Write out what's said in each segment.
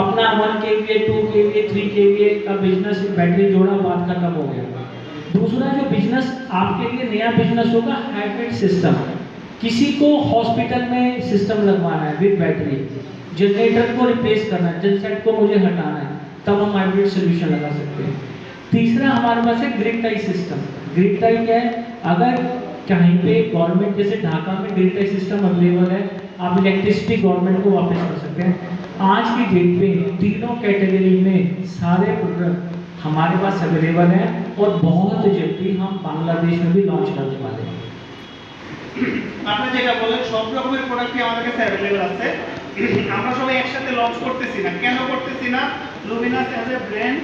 अपना 1 kVA 2 kVA 3 kVA का business battery जोड़ा, बात खत्म हो गया। दूसरा जो बिजनेस आपके लिए नया बिजनेस होगा, हाइब्रिड सिस्टम। किसी को हॉस्पिटल में सिस्टम लगवाना है विद बैटरी, जनरेटर को रिप्लेस करना है, जनसेट को मुझे हटाना है, तब हम हाइब्रिड सोल्यूशन लगा सकते हैं। तीसरा हमारे पास है grid tie system. Grid tie क्या है? अगर कहीं पे गवर्नमेंट, जैसे ढाका में ग्रिड टाई सिस्टम अवेलेबल है, आप इलेक्ट्रिसिटी गवर्नमेंट को वापस कर सकते हैं। आज की डेट पे तीनों कैटेगरी में सारे प्रोडक्ट हमारे पास अवेलेबल हैं और बहुत जल्दी हम बांग्लादेश में भी लॉन्च करने वाले हैं। আপনি যেটা বলেন সব রকমের প্রোডাক্টই আমাদের কাছে अवेलेबल আছে। আমরা সবাই একসাথে লঞ্চ করতেছি না, কেন করতেছি না? লুমিনাস অ্যাজ এ ব্র্যান্ড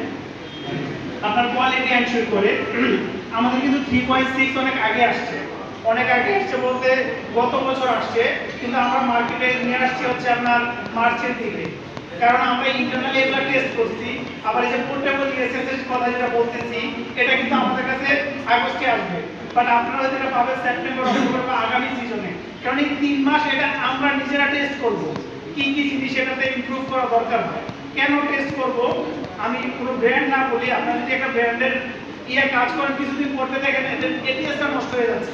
আপনার কোয়ালিটি এনশিওর করে। আমাদের কিন্তু 3.6 অনেক আগে আসছে, অনেক আগে আসছে বলতে গত বছর আসছে, কিন্তু আমরা মার্কেটে নিয়ে আসছি হচ্ছে আপনার মার্চের দিকে। কারণ আমরা ইন্টারনালি এগুলো টেস্ট করছি। আবার এই যে পোর্টেবল এসএসএস কথা যেটা বলতেছি, এটা কিন্তু আমাদের কাছে আগস্টে আসবে, বাট আপনারা যেটা পাবেন সেপ্টেম্বর অক্টোবর বা আগামী সিজনে। কারণ এই 3 মাস এটা আমরা নিজেরা টেস্ট করব, কি কি জিনিস এটাতে ইমপ্রুভ করা দরকার হয়। কেন টেস্ট করব? আমি কোনো ব্র্যান্ড না বলি, আপনারা যদি একটা ব্র্যান্ডের কাজ করেন, কিছুদিন করতে দেখেন এটিএসটা নষ্ট হয়ে যাচ্ছে,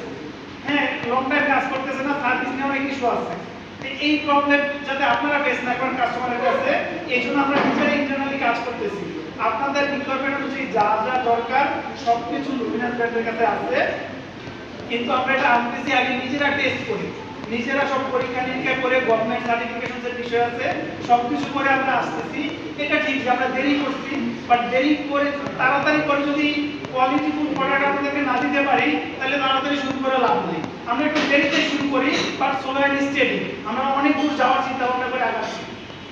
হ্যাঁ লং টাইম কাজ করতেছে না, সার্ভিস নিয়ে অনেক ইস্যু আছে। এই প্রবলেম যাতে আপনারা ফেস না করেন কাস্টমারের কাছে, এই জন্য আমরা নিজেরা ইন্টারনালি কাজ করতেছি। আপনাদের রিকোয়ারমেন্ট অনুযায়ী যা যা দরকার সবকিছু লুমিনাস ব্র্যান্ডের কাছে আছে, কিন্তু আমরা এটা আনতেছি আগে নিজেরা টেস্ট করি, নিজেরা সব পরীক্ষা নিরীক্ষা করে গভর্নমেন্ট সার্টিফিকেশনের বিষয় আছে, সবকিছু করে আমরা আসতেছি। এটা ঠিক যে আমরা দেরি করছি, বাট দেরি করে তাড়াতাড়ি করে যদি কোয়ালিটিফুল প্রোডাক্ট আপনাদেরকে না দিতে পারি, তাহলে তাড়াতাড়ি শুরু করে লাভ নেই। আমরা একটু দেরিতে শুরু করি, বাট স্লো এন্ড স্টেডি আমরা অনেক দূর যাওয়ার চিন্তা ভাবনা করে আগাচ্ছি।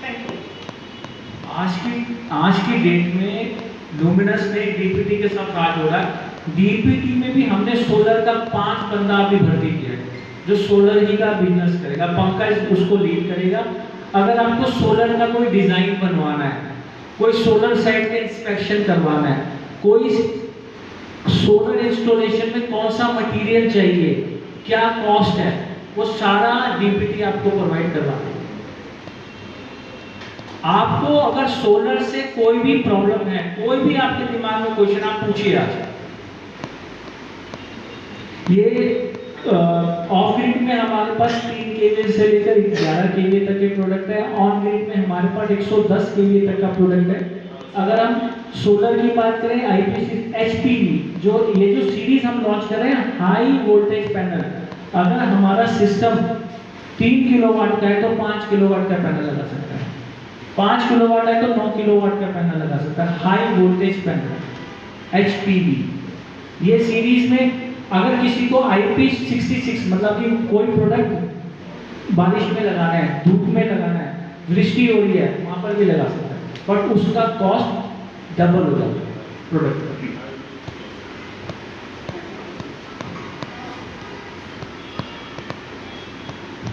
Thank you. आज की डेट में लुमिनस ने डीपीटी के साथ हाथ जोड़ा। डीपीटी में भी हमने सोलर का 5 बंदा अभी भर्ती किया है, जो सोलर ही का बिजनेस करेगा। पंकज उसको लीड करेगा। अगर आपको सोलर का कोई डिजाइन बनवाना है, कोई सोलर साइट का इंस्पेक्शन करवाना है, कोई सोलर इंस्टॉलेशन में कौन सा मटेरियल चाहिए, क्या कॉस्ट है, वो सारा डीपीटी आपको प्रोवाइड करवाना है। आपको अगर सोलर से कोई भी प्रॉब्लम है, कोई भी आपके दिमाग में क्वेश्चन, आप पूछिए आज। ये ऑफ ग्रिड में हमारे पास 3 kVA से लेकर 11 kVA तक के प्रोडक्ट है। ऑन ग्रिड में हमारे पास 110 kVA तक का प्रोडक्ट है। अगर हम सोलर की बात करें, आईपीसी एचपीवी, जो ये जो सीरीज हम लॉन्च कर रहे हैं, हाई वोल्टेज पैनल, अगर हमारा सिस्टम 3 किलोवाट का है तो 5 किलोवाट का पैनल लगा सकता है, 5 किलोवाट है तो 9 किलोवाट का पैनल लगा सकता है। हाई वोल्टेज पैनल एचपीवी, ये सीरीज में अगर किसी को IP66 मतलब कि कोई प्रोडक्ट बारिश में लगाना है, धूप में लगाना है, वृष्टि हो रही है, वहां पर भी लगा सकता है, बट उसका कॉस्ट डबल हो जाता है प्रोडक्ट का।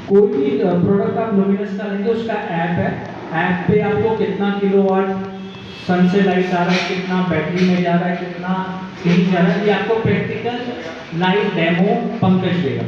कोई भी प्रोडक्ट आप लुमिनस का लेंगे, उसका ऐप है, ऐप पे आपको कितना किलोवाट सन से लाइट आ रहा है, कितना बैटरी में जा रहा है, कितना कहीं जा रहा है, ये आपको प्रैक्टिकल लाइव डेमो पंकज देगा।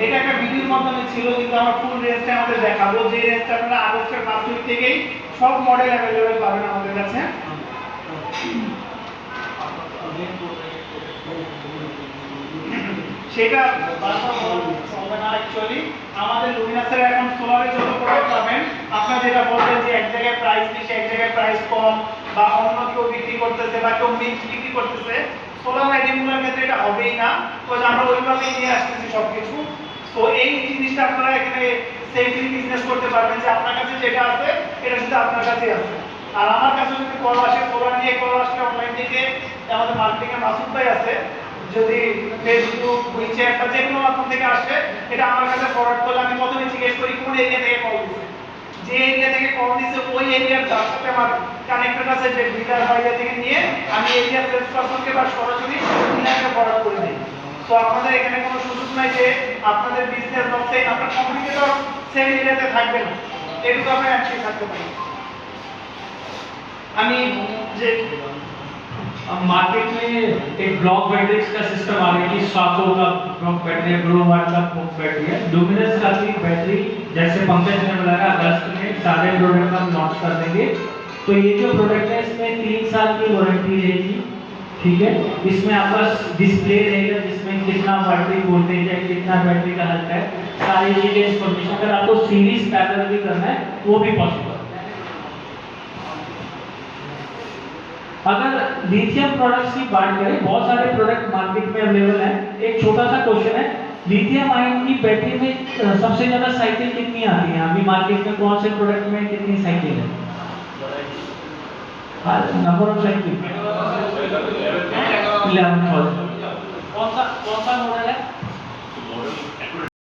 এটা একটা ভিডিওর মাধ্যমে ছিল, কিন্তু আমরা ফুল রেঞ্জটা আমাদের দেখাবো, যে রেঞ্জটা আপনারা আগস্টের 5 তারিখ থেকেই সব মডেল अवेलेबल পাবেন আমাদের কাছে। সেটা বারবার হবে না অ্যাকচুয়ালি। আমাদের লুমিনাসের এখন সোলারের যত প্রোডাক্ট পাবেন, আপনারা যেটা বলবেন যে এক জায়গায় প্রাইস বেশি এক জায়গায় প্রাইস কম, বা অন্য কেউ বিক্রি করতেছে বা কেউ মিক্স বিক্রি করতেছে, সোলার আইটেমগুলোর ক্ষেত্রে এটা হবেই না, বিকজ আমরা ওইভাবেই নিয়ে আসতেছি সবকিছু। তো এই জিনিসটা আপনারা এখানে সেফলি বিজনেস করতে পারবেন যে আপনার কাছে যেটা আছে এটা শুধু আপনার কাছেই আছে। আর আমার কাছে যদি কল আসে, সোলার নিয়ে কল আসলে অনলাইন থেকে আমাদের মার্কেটিং এর মাসুদ ভাই আছে, যদি ফেসবুক উইচ্যাট বা যে কোনো মাধ্যম থেকে আসে, এটা আমার কাছে ফরওয়ার্ড করলে আমি প্রথমে জিজ্ঞেস করি কোন এরিয়া থেকে কল দিচ্ছে। যে এরিয়া থেকে কল দিচ্ছে ওই এরিয়ার যার সাথে আমার কানেক্টেড আছে, যে ডিলার বা এরিয়া থেকে নিয়ে আমি এরিয়া সেলস পারসনকে বা সরাসরি ডিলারকে ফরওয়ার্ড করে দিই। তো আপনাদের এখানে কোনো সুযোগ নাই যে আপনাদের বিজনেস বা সেল আপনার কম্পিটিটর সেম এরিয়াতে থাকবে না, এটুকু আপনি অ্যাকচুয়ালি থাকতে পারেন। আমি যে अब मार्केट में एक ब्लॉक बैटरीज का सिस्टम आ गया कि 700 का ब्लॉक बैटरी है, ग्लोवाट का ब्लॉक बैटरी है। लुमिनस का भी बैटरी जैसे पंकज ने बताया अगस्त में सारे प्रोडक्ट हम लॉन्च कर देंगे। तो ये जो प्रोडक्ट है इसमें 3 साल की वारंटी रहेगी, ठीक है। इसमें आपका डिस्प्ले रहेगा जिसमें कितना बैटरी वोल्टेज है, कितना बैटरी का हेल्थ है, सारी चीजें इन्फॉर्मेशन। अगर आपको सीरीज पैरेलल भी करना है वो भी पॉसिबल। अगर लिथियम प्रोडक्ट्स की बात करें, बहुत सारे प्रोडक्ट मार्केट में अवेलेबल हैं। एक छोटा सा क्वेश्चन है, लिथियम आयन की बैटरी में सबसे ज्यादा साइकिल कितनी आती है? अभी मार्केट में कौन से प्रोडक्ट में कितनी साइकिल है? Number of cycle 11। कौन सा मॉडल है?